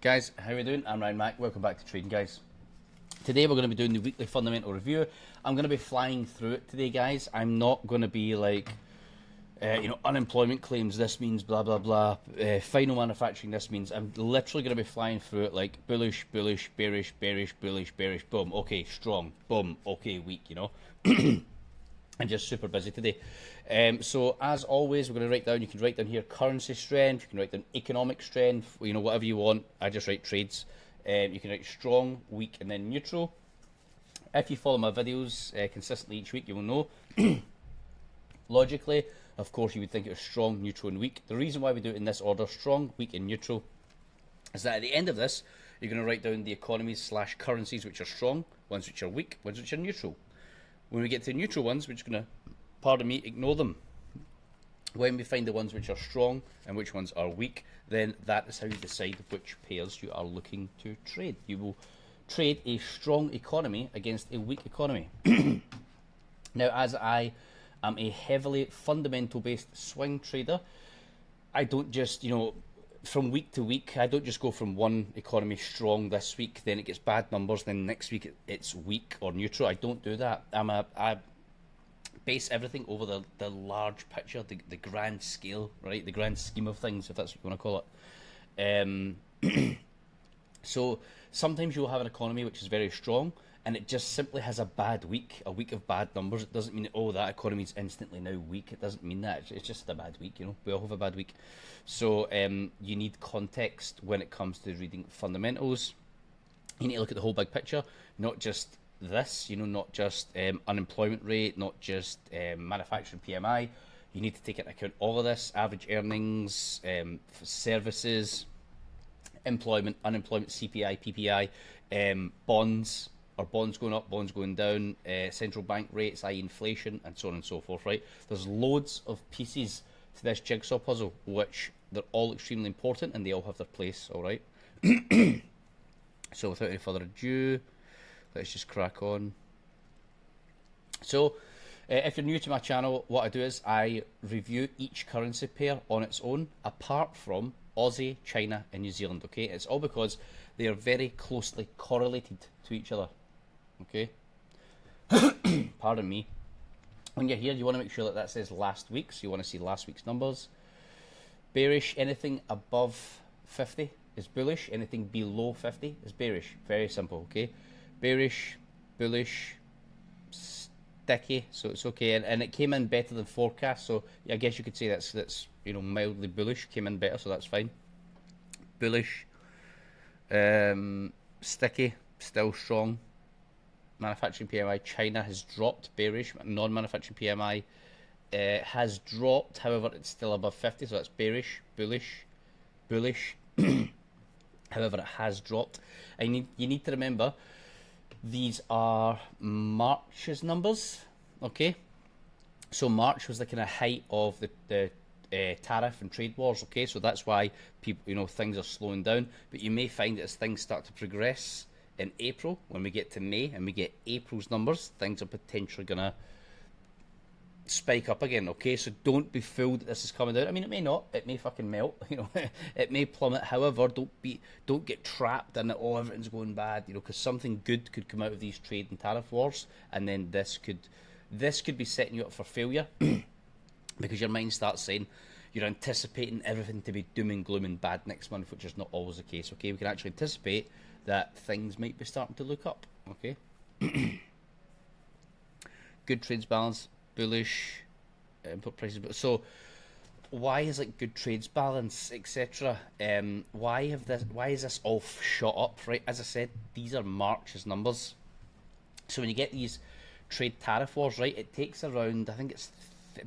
Guys, how are we doing? I'm Ryan Mack. Welcome back to Trading Guys. Today we're going to be doing the weekly fundamental review. I'm going to be flying through it today, guys. I'm not going to be like, unemployment claims, this means blah, blah, blah. Final manufacturing, this means. I'm literally going to be flying through it like bullish, bullish, bearish, bearish, bullish, bearish, boom. Okay, strong, boom. Okay, weak, I'm just super busy today. So as always, we're going to write down, you can write down here currency strength, you can write down economic strength, whatever you want. I just write trades. You can write strong, weak, and then neutral. If you follow my videos consistently each week, you will know. Logically, of course, you would think it was strong, neutral, and weak. The reason why we do it in this order, strong, weak, and neutral, is that at the end of this, you're going to write down the economies / currencies which are strong, ones which are weak, ones which are neutral. When we get to neutral ones, we're just going to, pardon me, ignore them. When we find the ones which are strong and which ones are weak, then that is how you decide which pairs you are looking to trade. You will trade a strong economy against a weak economy. Now, as I am a heavily fundamental-based swing trader, I don't just, from week to week, I don't just go from one economy strong this week, then it gets bad numbers, then next week it's weak or neutral. I don't do that. I base everything over the large picture, the grand scale, right? The grand scheme of things, if that's what you want to call it. So sometimes you'll have an economy which is very strong, and it just simply has a bad week, a week of bad numbers. It doesn't mean, that economy is instantly now weak. It doesn't mean that. It's just a bad week, We all have a bad week. So you need context when it comes to reading fundamentals. You need to look at the whole big picture, not just this, not just unemployment rate, not just manufacturing PMI. You need to take into account all of this, average earnings, services, employment, unemployment, CPI, PPI, bonds. Are bonds going up, bonds going down, central bank rates, i.e. inflation, and so on and so forth, right? There's loads of pieces to this jigsaw puzzle, which they're all extremely important, and they all have their place, all right? So without any further ado, let's just crack on. So, if you're new to my channel, what I do is I review each currency pair on its own, apart from Aussie, China, and New Zealand, okay? It's all because they are very closely correlated to each other. Okay, pardon me. When you're here, you want to make sure that says last week, so you want to see last week's numbers. Bearish, anything above 50 is bullish, anything below 50 is bearish. Very simple, okay? Bearish, bullish, sticky, so it's okay. And it came in better than forecast, so I guess you could say that's mildly bullish, came in better, so that's fine. Bullish, sticky, still strong. Manufacturing PMI, China has dropped, bearish. Non-manufacturing PMI has dropped, however, it's still above 50, so that's bearish, bullish, bullish. However, it has dropped. And you need to remember, these are March's numbers, okay? So March was the kind of height of the tariff and trade wars, okay? So that's why people, things are slowing down. But you may find that as things start to progress in April, when we get to May and we get April's numbers, things are potentially gonna spike up again, okay? So don't be fooled that this is coming down. I mean, it may not, it may fucking melt, it may plummet. However, don't get trapped in it, everything's going bad, because something good could come out of these trade and tariff wars, and then this could be setting you up for failure because your mind starts saying you're anticipating everything to be doom and gloom and bad next month, which is not always the case, okay? We can actually anticipate that things might be starting to look up, okay? Good trades balance, bullish, input prices. So why is good trades balance, etc.? Why is this all shot up, right? As I said, these are March's numbers. So when you get these trade tariff wars, right, it takes around, I think it's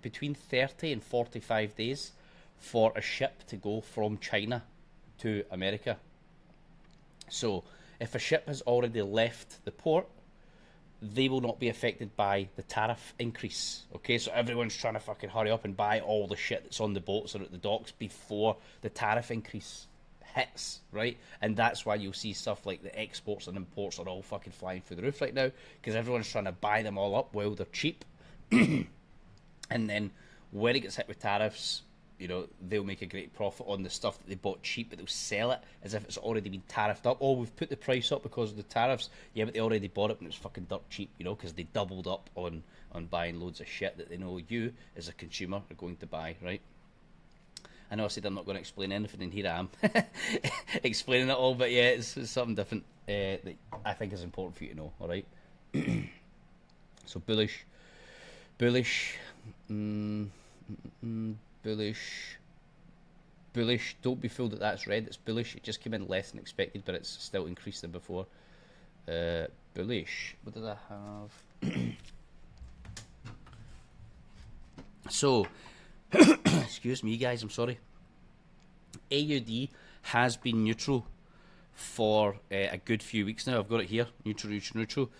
between 30 and 45 days for a ship to go from China to America. So if a ship has already left the port, they will not be affected by the tariff increase, okay? So everyone's trying to fucking hurry up and buy all the shit that's on the boats or at the docks before the tariff increase hits, right? And that's why you'll see stuff like the exports and imports are all fucking flying through the roof right now, because everyone's trying to buy them all up while they're cheap. And then when it gets hit with tariffs, you know, they'll make a great profit on the stuff that they bought cheap, but they'll sell it as if it's already been tariffed up. Oh, we've put the price up because of the tariffs. Yeah, but they already bought it when it was fucking dirt cheap, you know, because they doubled up on buying loads of shit that they know you, as a consumer, are going to buy, right? I know I said I'm not going to explain anything, and here I am explaining it all, but yeah, it's something different that I think is important for you to know, alright? So bullish, bullish, bullish, bullish. Don't be fooled that that's red. It's bullish. It just came in less than expected, but it's still increased than before. Bullish. What did I have? So, excuse me, guys. I'm sorry. AUD has been neutral for a good few weeks now. I've got it here. Neutral, neutral, neutral.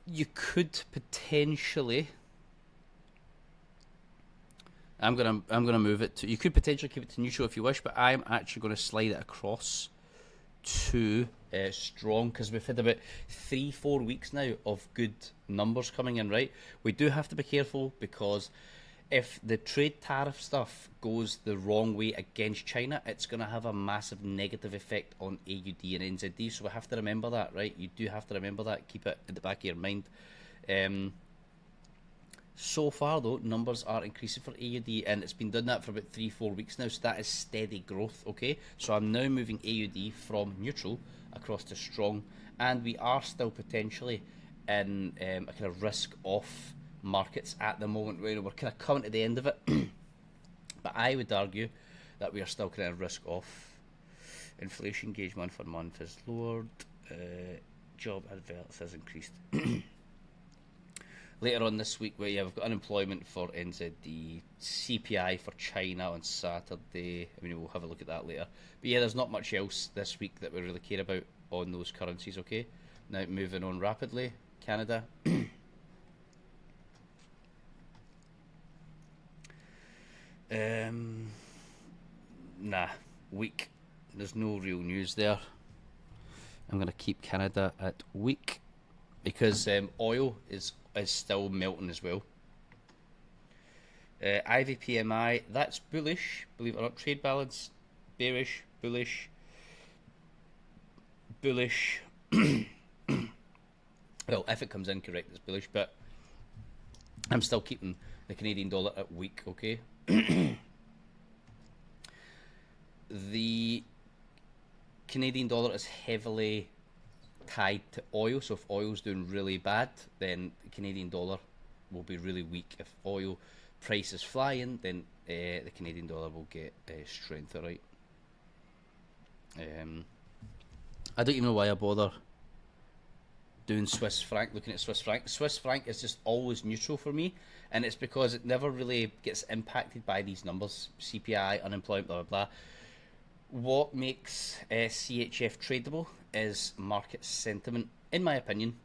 You could potentially. I'm gonna move it to. You could potentially keep it to neutral if you wish, but I'm actually going to slide it across to strong, because we've had about 3-4 weeks now of good numbers coming in. Right, we do have to be careful, because if the trade tariff stuff goes the wrong way against China, it's going to have a massive negative effect on AUD and NZD. So we have to remember that, right? You do have to remember that. Keep it at the back of your mind. So far, though, numbers are increasing for AUD, and it's been doing that for about 3-4 weeks now, so that is steady growth, okay? So I'm now moving AUD from neutral across to strong, and we are still potentially in a kind of risk-off markets at the moment. We're kind of coming to the end of it, but I would argue that we are still kind of risk-off. Inflation gauge month for month has lowered, job adverts has increased. Later on this week, we've got unemployment for NZD, CPI for China on Saturday. I mean, we'll have a look at that later. But yeah, there's not much else this week that we really care about on those currencies, okay? Now, moving on rapidly. Canada. Nah, weak. There's no real news there. I'm going to keep Canada at weak, because oil is still melting as well. IVPMI, that's bullish, believe it or not. Trade balance, bearish, bullish, bullish. Well, if it comes in correct, it's bullish, but I'm still keeping the Canadian dollar at weak, okay? The Canadian dollar is heavily tied to oil, so if oil's doing really bad, then the Canadian dollar will be really weak. If oil price is flying, then the Canadian dollar will get strength, alright? I don't even know why I bother doing Swiss franc, looking at Swiss franc. Swiss franc is just always neutral for me, and it's because it never really gets impacted by these numbers, CPI, unemployment, blah blah blah. What makes CHF tradable is market sentiment, in my opinion.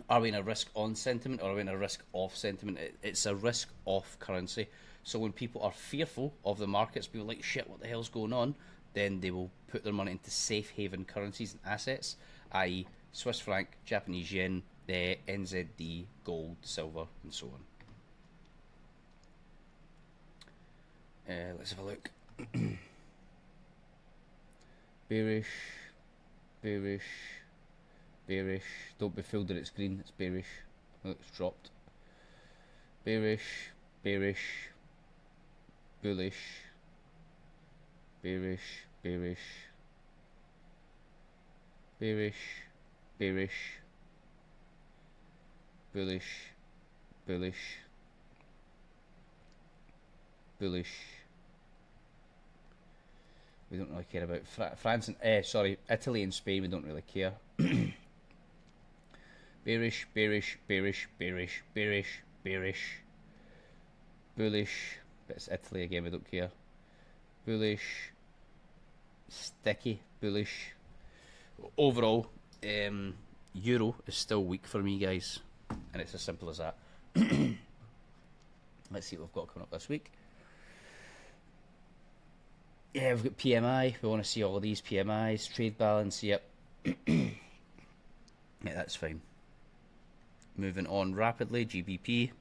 Are we in a risk-on sentiment, or are we in a risk-off sentiment? It's a risk-off currency. So when people are fearful of the markets, people are like, shit, what the hell's going on? Then they will put their money into safe haven currencies and assets, i.e. Swiss franc, Japanese yen, NZD, gold, silver, and so on. Let's have a look. Bearish, bearish, bearish. Don't be fooled that it's green, it's bearish. Oh, it's dropped. Bearish, bearish, bullish, bearish, bearish, bearish, bearish, bullish, bullish, bullish. We don't really care about France and Italy and Spain. We don't really care. Bearish, bearish, bearish, bearish, bearish, bearish, bullish. But it's Italy again. We don't care. Bullish, sticky, bullish. Overall, euro is still weak for me, guys, and it's as simple as that. Let's see what we've got coming up this week. Yeah, we've got PMI. We want to see all of these PMIs. Trade balance, yep. Yeah, that's fine. Moving on rapidly. GBP.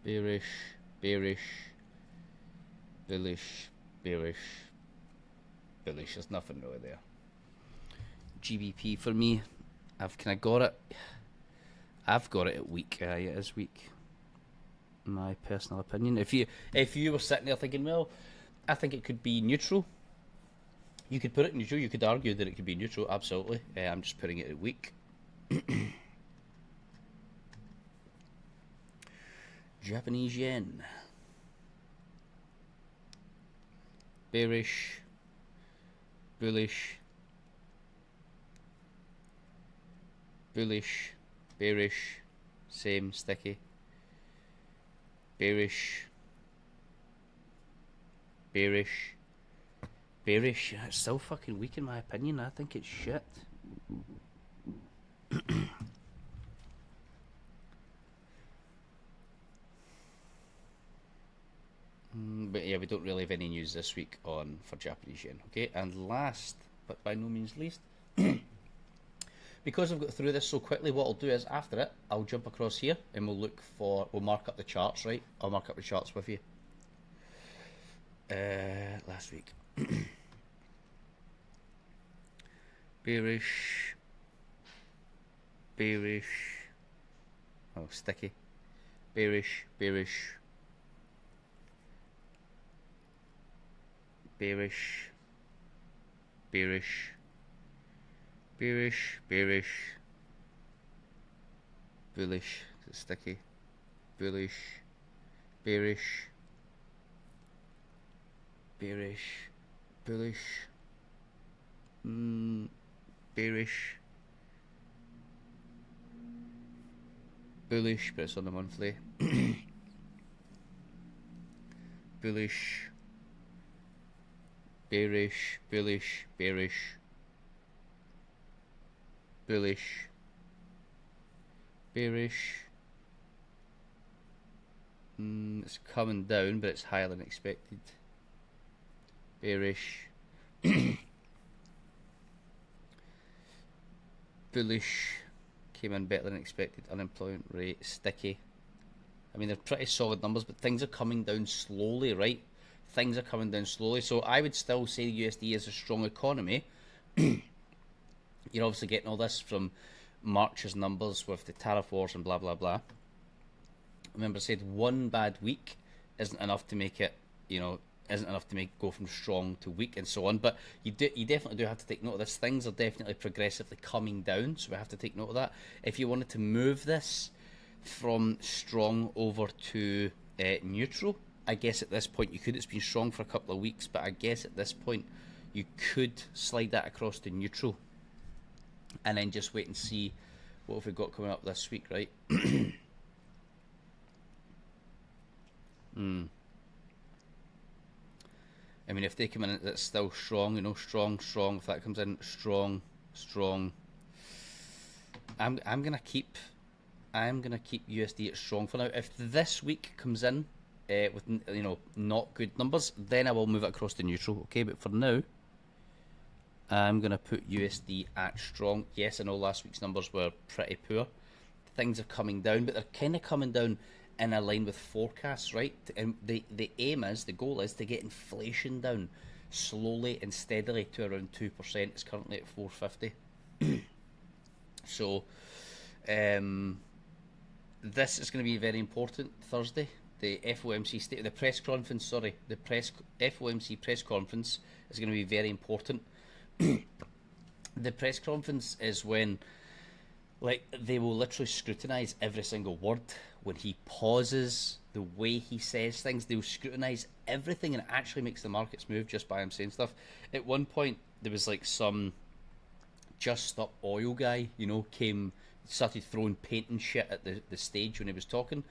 bearish, bearish, bullish, bearish, bullish. There's nothing really there. GBP for me, I've kind of got it. I've got it at weak. It is weak. My personal opinion. If you were sitting there thinking, well, I think it could be neutral, you could put it neutral. You could argue that it could be neutral. Absolutely. I'm just putting it at weak. Japanese yen. Bearish, bullish, bullish, bearish, same, sticky, bearish, bearish, bearish. It's still fucking weak in my opinion. I think it's shit. But yeah, we don't really have any news this week for Japanese yen. Okay, and last but by no means least, because I've got through this so quickly, what I'll do is after it, I'll jump across here and we'll mark up the charts, right? I'll mark up the charts with you. Last week. Bearish, bearish, oh sticky, bearish, bearish, bearish, bearish, bearish, bearish, bullish, sticky, bullish, bearish, bearish, bullish, bearish, bullish, but it's on the monthly, bullish, bearish, bullish, bearish, bullish, bearish. It's coming down, but it's higher than expected. Bearish, bullish, came in better than expected. Unemployment rate, sticky. I mean, they're pretty solid numbers, but things are coming down slowly, right? Things are coming down slowly, so I would still say the USD is a strong economy. You're obviously getting all this from March's numbers with the tariff wars and blah blah blah. Remember, I said one bad week isn't enough to make it, isn't enough to make go from strong to weak and so on. But you definitely do have to take note of this. Things are definitely progressively coming down, so we have to take note of that. If you wanted to move this from strong over to neutral, I guess at this point you could. It's been strong for a couple of weeks, but I guess at this point you could slide that across to neutral and then just wait and see what have we got coming up this week, right? I mean, if they come in, it's still strong, strong. If that comes in strong, I'm gonna keep USD at strong for now. If this week comes in with not good numbers, then I will move it across to neutral. Okay, but for now, I'm gonna put USD at strong. Yes, I know last week's numbers were pretty poor. Things are coming down, but they're kind of coming down in a line with forecasts, right? And the goal is to get inflation down slowly and steadily to around 2%. It's currently at 450. So this is going to be very important Thursday. The FOMC FOMC press conference is going to be very important. The press conference is when, they will literally scrutinise every single word. When he pauses, the way he says things, they'll scrutinise everything, and it actually makes the markets move just by him saying stuff. At one point, there was some Just Stop Oil guy, started throwing paint and shit at the stage when he was talking,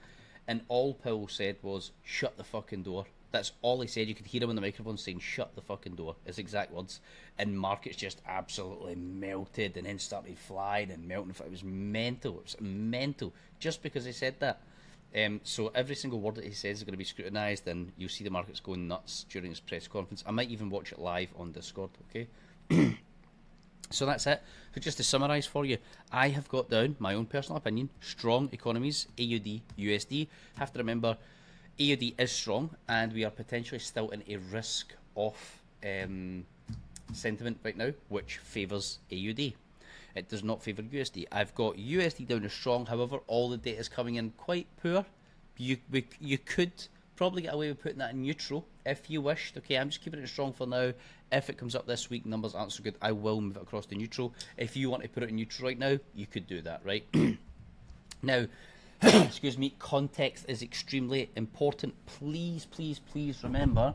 and all Powell said was, "Shut the fucking door." That's all he said. You could hear him on the microphone saying, "Shut the fucking door," his exact words. And markets just absolutely melted and then started flying and melting. It was mental. It was mental. Just because he said that. So every single word that he says is going to be scrutinised, and you'll see the markets going nuts during his press conference. I might even watch it live on Discord, okay? So that's it. So just to summarise for you, I have got down my own personal opinion: strong economies, AUD, USD. Have to remember, AUD is strong, and we are potentially still in a risk-off sentiment right now, which favours AUD. It does not favour USD. I've got USD down as strong. However, all the data is coming in quite poor. You could probably get away with putting that in neutral if you wished. Okay, I'm just keeping it strong for now. If it comes up this week, numbers aren't so good, I will move it across to neutral. If you want to put it in neutral right now, you could do that, right? Now, excuse me, context is extremely important. Please, please, please remember,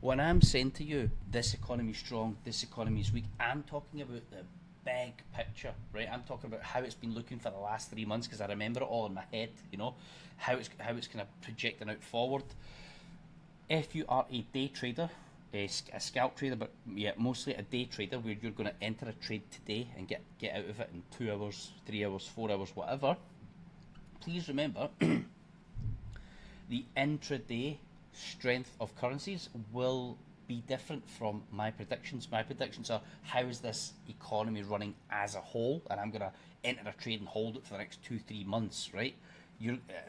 when I'm saying to you, this economy is strong, this economy is weak, I'm talking about the big picture, right? I'm talking about how it's been looking for the last 3 months, because I remember it all in my head, you know, how it's kind of projecting out forward. If you are a day trader, a scalp trader, but yeah, mostly a day trader, where you're going to enter a trade today and get out of it in 2 hours, 3 hours, 4 hours, whatever, please remember the intraday strength of currencies will be different from my predictions. My predictions are, how is this economy running as a whole, and I'm going to enter a trade and hold it for the next 2-3 months, right?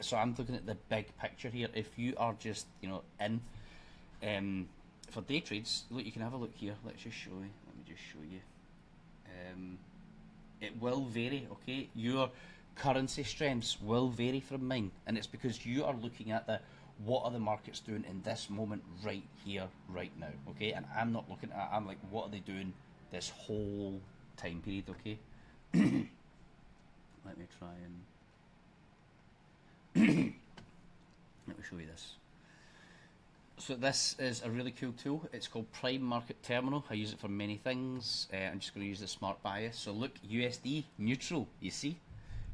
So I'm looking at the big picture here. If you are just, you know, in for day trades, look, you can have a look here. Let's just show you. Let me just show you. It will vary, okay? Your currency strengths will vary from mine, and it's because you are looking at what are the markets doing in this moment right here, right now, okay? And I'm not looking at, I'm like, what are they doing this whole time period, okay? Let me try and let me show you this. So this is a really cool tool. It's called Prime Market Terminal. I use it for many things. I'm just going to use the smart bias. So look, USD neutral, you see?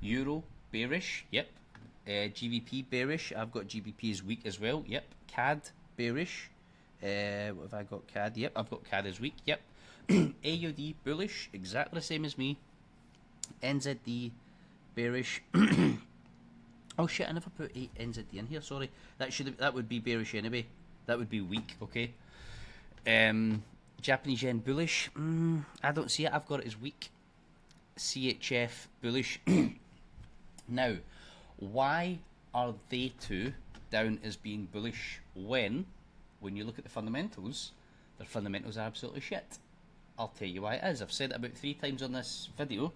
Euro bearish, yep. GBP bearish. I've got GBP as weak as well, yep. CAD bearish. What have I got? CAD, yep. I've got CAD as weak, yep. AUD bullish, exactly the same as me. NZD bearish. Oh shit, I never put NZD in here, sorry. That would be bearish anyway. That would be weak, okay. Japanese yen bullish. I don't see it, I've got it as weak. CHF bullish. Now, why are they two down as being bullish when you look at the fundamentals, their fundamentals are absolutely shit? I'll tell you why it is. I've said it about 3 times on this video.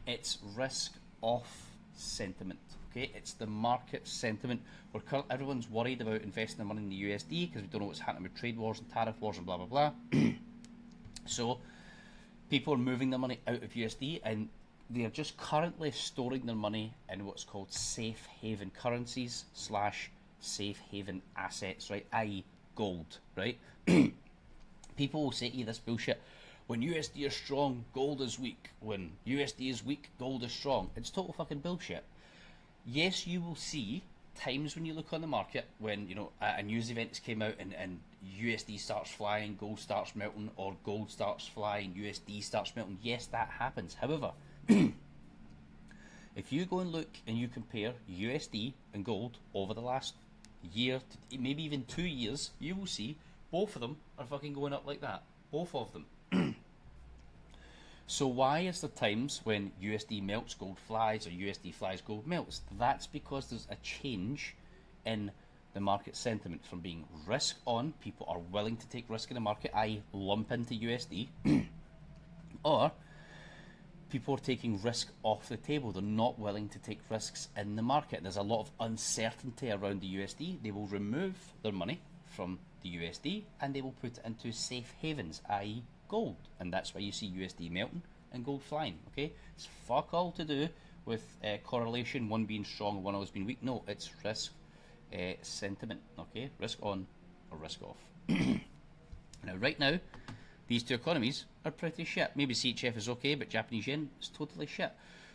It's risk off sentiment. Okay, it's the market sentiment. Everyone's worried about investing their money in the USD because we don't know what's happening with trade wars and tariff wars and blah blah blah. So people are moving their money out of USD, and they are just currently storing their money in what's called safe haven currencies / safe haven assets, right? I.e. gold, right? People will say to you this bullshit: when USD is strong, gold is weak. When USD is weak, gold is strong. It's total fucking bullshit. Yes, you will see times when you look on the market when, you know, a news event came out and USD starts flying, gold starts melting, or gold starts flying, USD starts melting. Yes, that happens. However, if you go and look and you compare USD and gold over the last year, to maybe even 2 years, you will see both of them are fucking going up like that. Both of them. So why is there times when USD melts, gold flies, or USD flies, gold melts? That's because there's a change in the market sentiment from being risk on, people are willing to take risk in the market, i.e. lump into USD, or people are taking risk off the table. They're not willing to take risks in the market. There's a lot of uncertainty around the USD. They will remove their money from the USD and they will put it into safe havens, i.e. gold, and that's why you see USD melting and gold flying. Okay, it's fuck all to do with correlation, one being strong and one always being weak. No, it's risk sentiment. Okay, risk on or risk off. Now, right now, these two economies are pretty shit. Maybe CHF is okay, but Japanese yen is totally shit.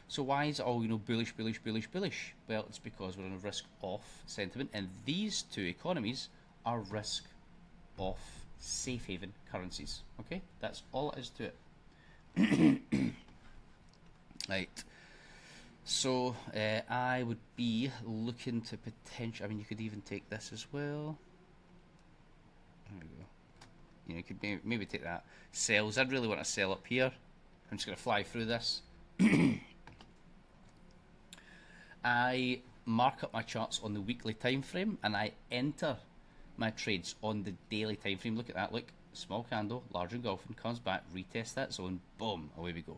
So why is it all, you know, bullish, bullish, bullish, bullish? Well, it's because we're in a risk off sentiment, and these two economies are risk off safe haven currencies. Okay, that's all it is to it. Right, so I would be looking to potential, I mean, you could even take this as well. There we go. You know, you could maybe take that. Sells, I'd really want to sell up here. I'm just going to fly through this. I mark up my charts on the weekly time frame, and I enter my trades on the daily time frame. Look at that, look, small candle, large engulfing, comes back, retest that zone, boom, away we go.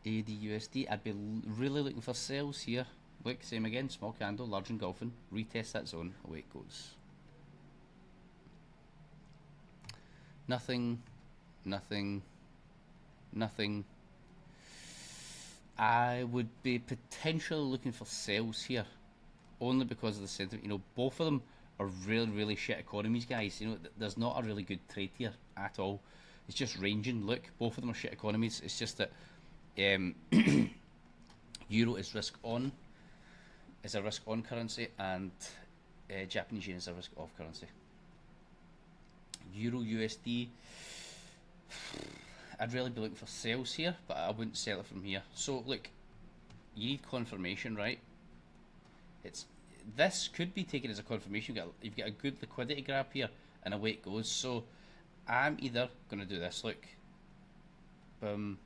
AUD, I'd be really looking for sales here. Look, same again, small candle, large engulfing, retest that zone, away it goes. Nothing, nothing, nothing. I would be potentially looking for sales here, only because of the sentiment. You know, both of them are really shit economies, guys. You know, there's not a really good trade here at all. It's just ranging. Look, both of them are shit economies. It's just that Euro is risk on, is a risk on currency, and Japanese yen is a risk off currency. Euro USD, I'd really be looking for sales here, but I wouldn't sell it from here. So look, you need confirmation, right? This could be taken as a confirmation. You've got a good liquidity grab here, and away it goes. So I'm either going to do this, look, boom,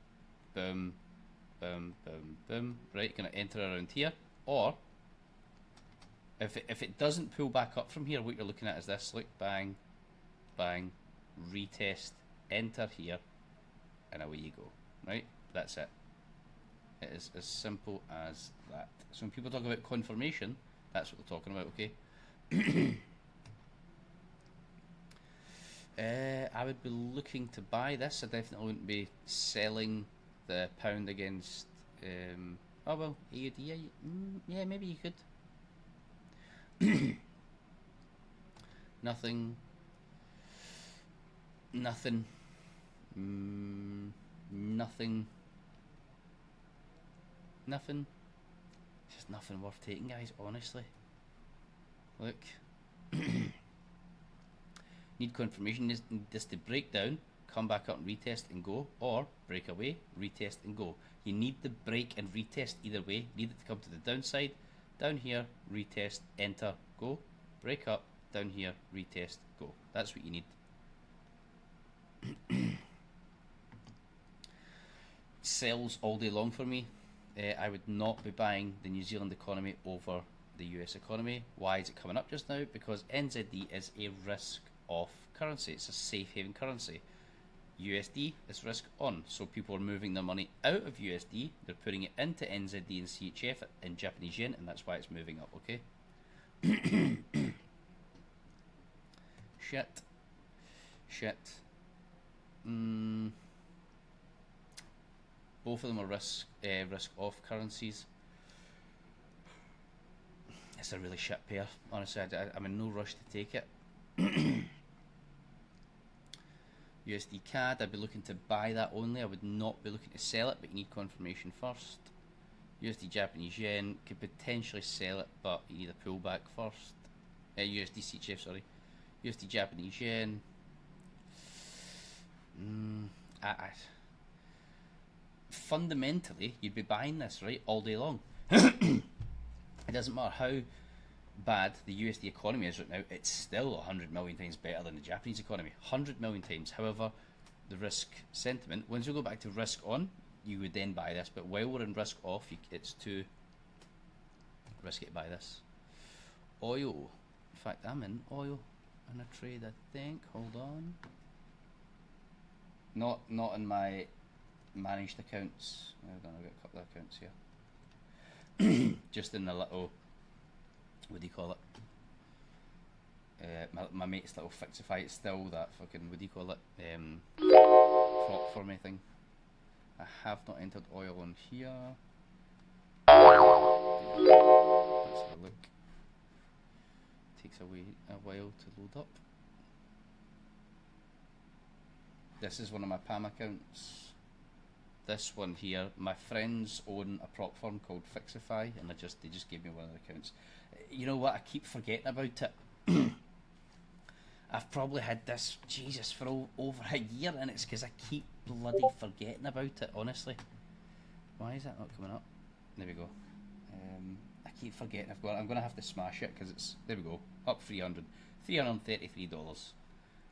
boom, boom, boom, boom, right, going to enter around here, or if it doesn't pull back up from here, what you're looking at is this, look, bang, bang, retest, enter here, and away you go, right? That's it. It is as simple as that. So when people talk about confirmation, that's what they're talking about, okay? I would be looking to buy this. I definitely wouldn't be selling the pound against, oh well, AUD, yeah, maybe you could. Nothing, nothing, nothing, nothing. It's just nothing worth taking, guys, honestly. Look. Need confirmation, need this to break down, come back up and retest and go, or break away, retest and go. You need the break and retest either way. Need it to come to the downside, down here, retest, enter, go, break up, down here, retest, go. That's what you need. Sells all day long for me. I would not be buying the New Zealand economy over the US economy. Why is it coming up just now? Because NZD is a risk off currency. It's a safe haven currency. USD is risk on, so people are moving their money out of USD, they're putting it into NZD and CHF in Japanese yen, and that's why it's moving up, okay? Shit. Both of them are risk off currencies. It's a really shit pair, honestly. I'm in no rush to take it. USD CAD, I'd be looking to buy that only. I would not be looking to sell it, but you need confirmation first. USD Japanese yen, could potentially sell it, but you need a pullback first. USD CHF, sorry. USD Japanese yen. Fundamentally, you'd be buying this, right, all day long. It doesn't matter how bad the USD economy is right now, it's still 100 million times better than the Japanese economy. 100 million times. However, the risk sentiment, once we go back to risk on, you would then buy this, but while we're in risk off, it's too risky to buy this. Oil. In fact, I'm in oil in a trade, I think. Hold on. Not in my managed accounts. Hold on, I've got a couple of accounts here. Just in the little, what do you call it? My mate's little Fixify. It's still that fucking, what do you call it? Prop for me thing. I have not entered oil on here. Let's have a look. Takes a while to load up. This is one of my PAM accounts. This one here, my friends own a prop firm called Fixify, and they just gave me one of their accounts. You know what? I keep forgetting about it. I've probably had this, Jesus, for over a year, and it's because I keep bloody forgetting about it, honestly. Why is that not coming up? There we go. I keep forgetting. I'm going to have to smash it, because it's, there we go, up $333.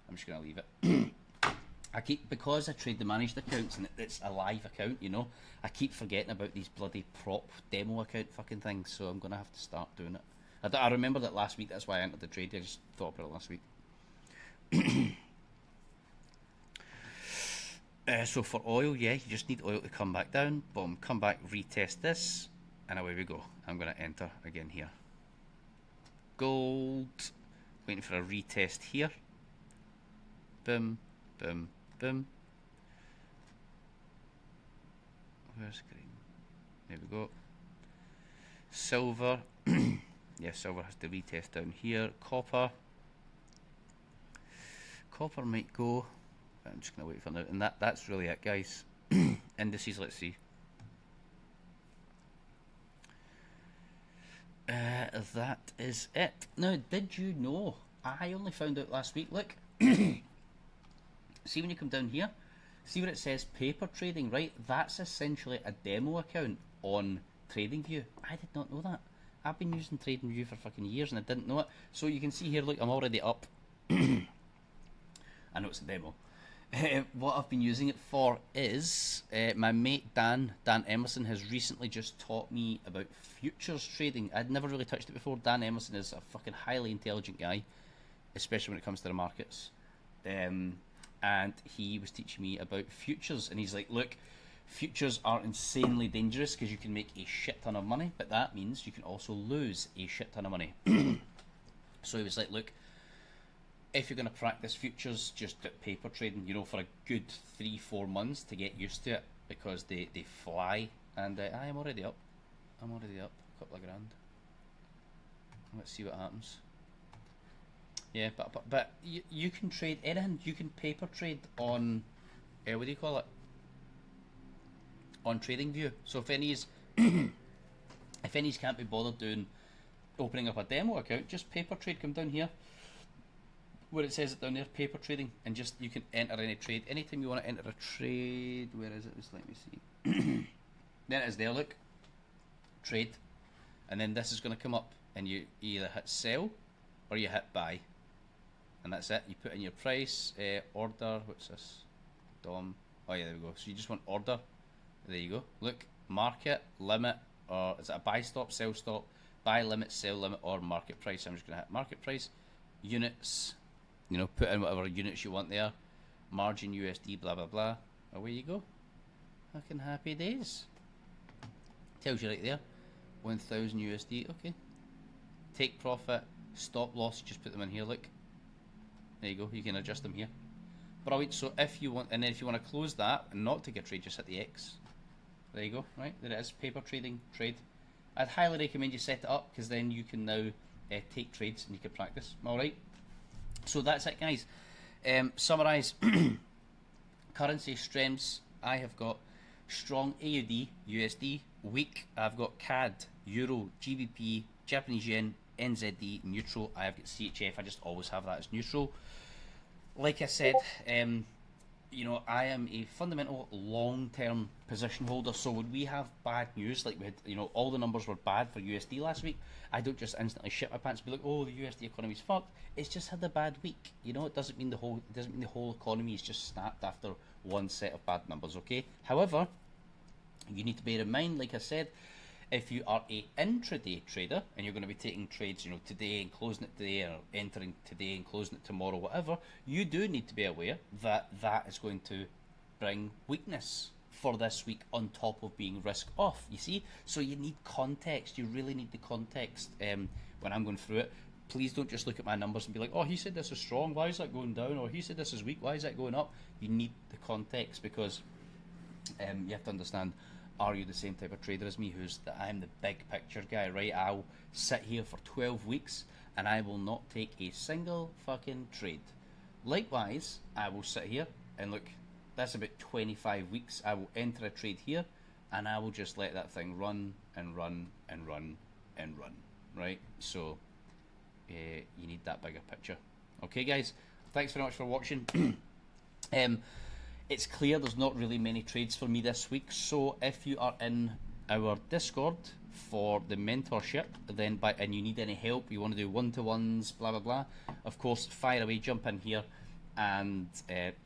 I'm just going to leave it. Because I trade the managed accounts and it's a live account, you know, I keep forgetting about these bloody prop demo account fucking things, so I'm going to have to start doing it. I remember that last week, that's why I entered the trade. I just thought about it last week. So for oil, yeah, you just need oil to come back down. Boom, come back, retest this, and away we go. I'm going to enter again here. Gold, waiting for a retest here. Boom, boom, boom. Where's green? There we go. Silver, yeah, silver has to retest down here. Copper might go. I'm just going to wait for now, and that's really it, guys. Indices, let's see. That is it. Now, did you know, I only found out last week, look, see when you come down here, see where it says paper trading, right? That's essentially a demo account on TradingView. I did not know that. I've been using TradingView for fucking years and I didn't know it. So you can see here, look, I'm already up. I know it's a demo. What I've been using it for is my mate Dan Emerson has recently just taught me about futures trading. I'd never really touched it before. Dan Emerson is a fucking highly intelligent guy, especially when it comes to the markets. And he was teaching me about futures, and he's like, look, futures are insanely dangerous because you can make a shit ton of money, but that means you can also lose a shit ton of money. So he was like, look, if you're going to practice futures, just at paper trading, you know, for a good 3-4 months to get used to it, because they fly. And I am already up. I'm already up a couple of grand. Let's see what happens. Yeah, but you can trade anything. You can paper trade on, what do you call it? On TradingView. So if any's can't be bothered doing opening up a demo account, just paper trade. Come down here where it says it down there, paper trading, and just you can enter any trade anytime you want to enter a trade. Where is it? Just let me see. There it is. There, look, trade, and then this is going to come up, and you either hit sell or you hit buy, and that's it. You put in your price, order. What's this? Dom. Oh yeah, there we go. So you just want order. There you go. Look, market, limit, or is it a buy stop, sell stop, buy limit, sell limit, or market price? I'm just going to hit market price. Units, you know, put in whatever units you want there. Margin USD, blah blah blah. Away you go. Fucking happy days. Tells you right there. 1000 USD. Okay. Take profit, stop loss. Just put them in here. Look. There you go. You can adjust them here. Brilliant. So if you want, and then if you want to close that and not take a trade, just hit the X. There you go. Right there it is. Paper trading trade. I'd highly recommend you set it up, because then you can now take trades and you can practice. All right. So that's it, guys. Summarize. Currency strengths. I have got strong AUD, USD. Weak, I've got CAD, Euro, GBP, Japanese Yen, NZD, neutral. I have got CHF. I just always have that as neutral. Like I said, you know, I am a fundamental long-term position holder. So when we have bad news, like we had, you know, all the numbers were bad for USD last week, I don't just instantly shit my pants and be like, oh, the USD economy's fucked. It's just had a bad week. You know, it doesn't mean the whole economy is just snapped after one set of bad numbers. Okay. However, you need to bear in mind, like I said, if you are a intraday trader and you're going to be taking trades, you know, today and closing it today, or entering today and closing it tomorrow, whatever, you do need to be aware that that is going to bring weakness for this week on top of being risk off, you see. So you need context. You really need the context when I'm going through it. Please don't just look at my numbers and be like, oh, he said this is strong, why is that going down? Or he said this is weak, why is that going up? You need the context, because you have to understand, are you the same type of trader as me, who's that I'm the big picture guy, right? I'll sit here for 12 weeks and I will not take a single fucking trade. Likewise, I will sit here and look, that's about 25 weeks. I will enter a trade here and I will just let that thing run and run and run and run, right? So you need that bigger picture. Okay, guys, thanks very much for watching. It's clear there's not really many trades for me this week, so if you are in our Discord for the mentorship, then and you need any help, you want to do one-to-ones, blah blah blah, of course, fire away, jump in here. and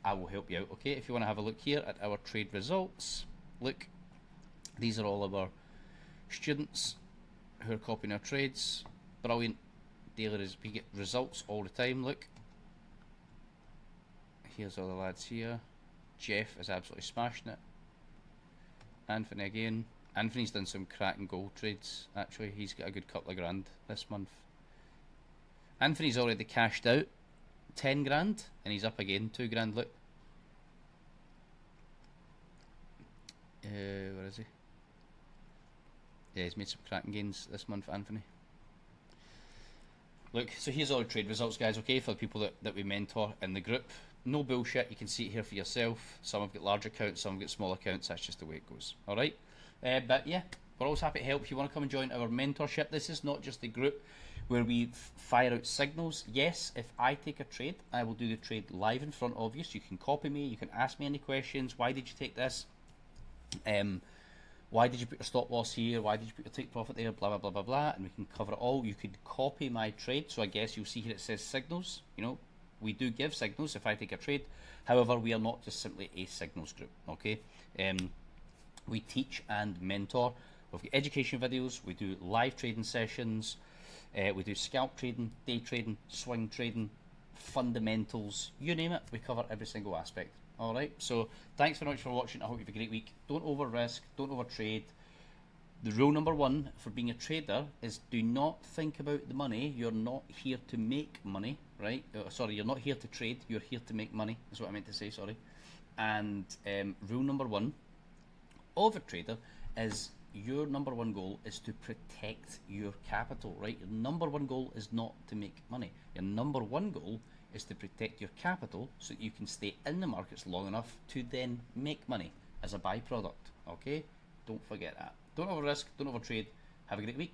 I will help you out. Okay, if you want to have a look here at our trade results, look, these are all of our students who are copying our trades. Brilliant. Daily we get results all the time. Look, here's all the lads here. Jeff is absolutely smashing it. Anthony again. Anthony's done some cracking gold trades. Actually, he's got a good couple of grand this month. Anthony's already cashed out 10 grand, and he's up again 2 grand. Look, where is he? Yeah, he's made some cracking gains this month, Anthony. Look, so here's all the trade results, guys, okay, for the people that we mentor in the group. No bullshit, you can see it here for yourself. Some have got large accounts, some have got small accounts, that's just the way it goes, alright? But yeah, we're always happy to help. If you want to come and join our mentorship, this is not just a group where we fire out signals. Yes, if I take a trade, I will do the trade live in front of you, so you can copy me, you can ask me any questions. Why did you take this? Why did you put your stop loss here? Why did you put your take profit there? Blah, blah, blah, blah, blah. And we can cover it all. You could copy my trade. So I guess you'll see here it says signals. You know, we do give signals if I take a trade. However, we are not just simply a signals group, okay? We teach and mentor. We've got education videos. We do live trading sessions. We do scalp trading, day trading, swing trading, fundamentals. You name it, we cover every single aspect. Alright, so thanks very much for watching. I hope you have a great week. Don't over risk, don't over trade. The rule number one for being a trader is do not think about the money. You're not here to make money, right? Sorry, you're not here to trade, you're here to make money, is what I meant to say, sorry. And rule number one of a trader is your number one goal is to protect your capital, right? Your number one goal is not to make money. Your number one goal is to protect your capital so that you can stay in the markets long enough to then make money as a byproduct, okay? Don't forget that. Don't over risk, don't over trade. Have a great week.